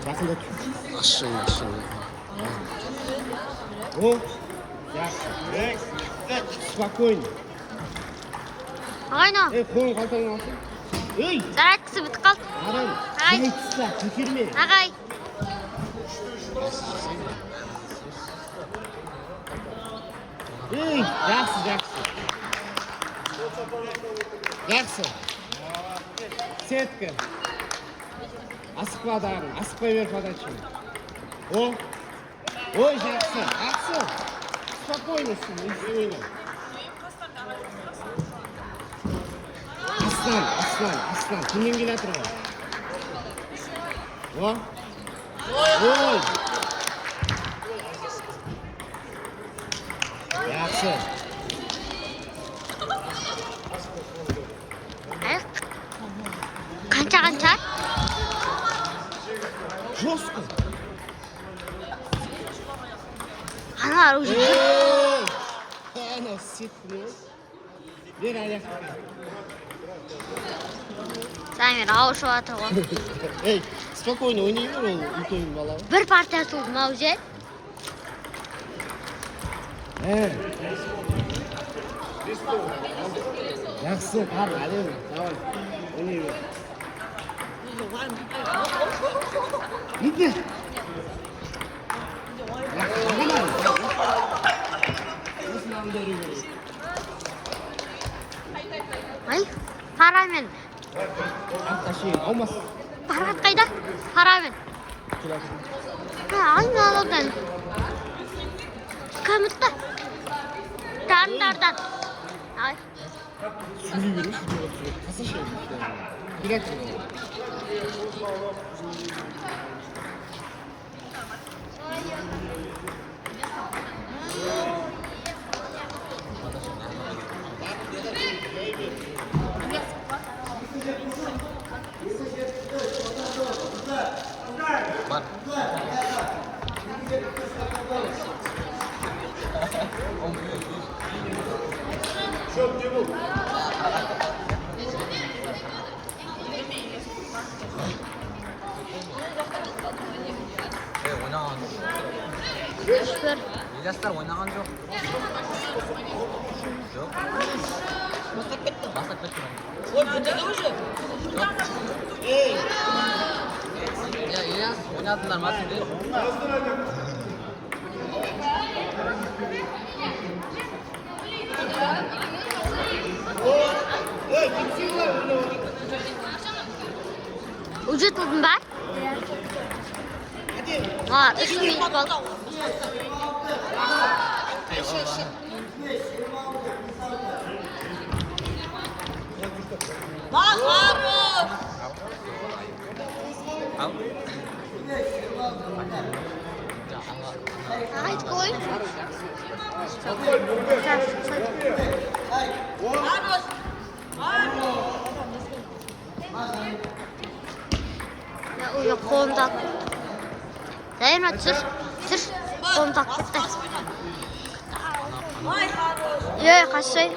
Яасан ашиг. О, яасан. Спокойно. Агайно. Хүн голон. Эй, Зарайдсан бит гол. Агай. Тэхэрмээ. Агай. Эй, яасан. Сетка. Асықпадан, асықпай бер подачу. О, ой, жақсы. Спокойно, спокойно. Аслан, кіммен келе жатыр ғой? Ой. Жақсы. Қанша? Жестко. Ана уже. Ана сетпіне. Бер аяқты. Самир ауышып жатыр ғой. Эй, спокойно ойнай бер ол үлкен бала. Бір партия болды ма уже? Жақсы, қар, әлем. Давай, ойнай бер. Иди. Ай, парамен. Ташиын, аумас. Парат қайда? Парамен. Айналадан. Камытта. Тандардан. Ай. Сөйлей беріңіз, қаса шайын. Келеді. Жастар ойнаған жоқ. Жоқ. Бастап кетті. Ой, бітеді уже. Ильяс ойнадыңдар ма сендер? Уже tudun ben. Var, 3 minut oldu. Bak Harun. Al. Haydi koy. Ya uyu kolum taktı. Dayanma sür. Kolum taktı. Vay Harun. Yok kaç şey.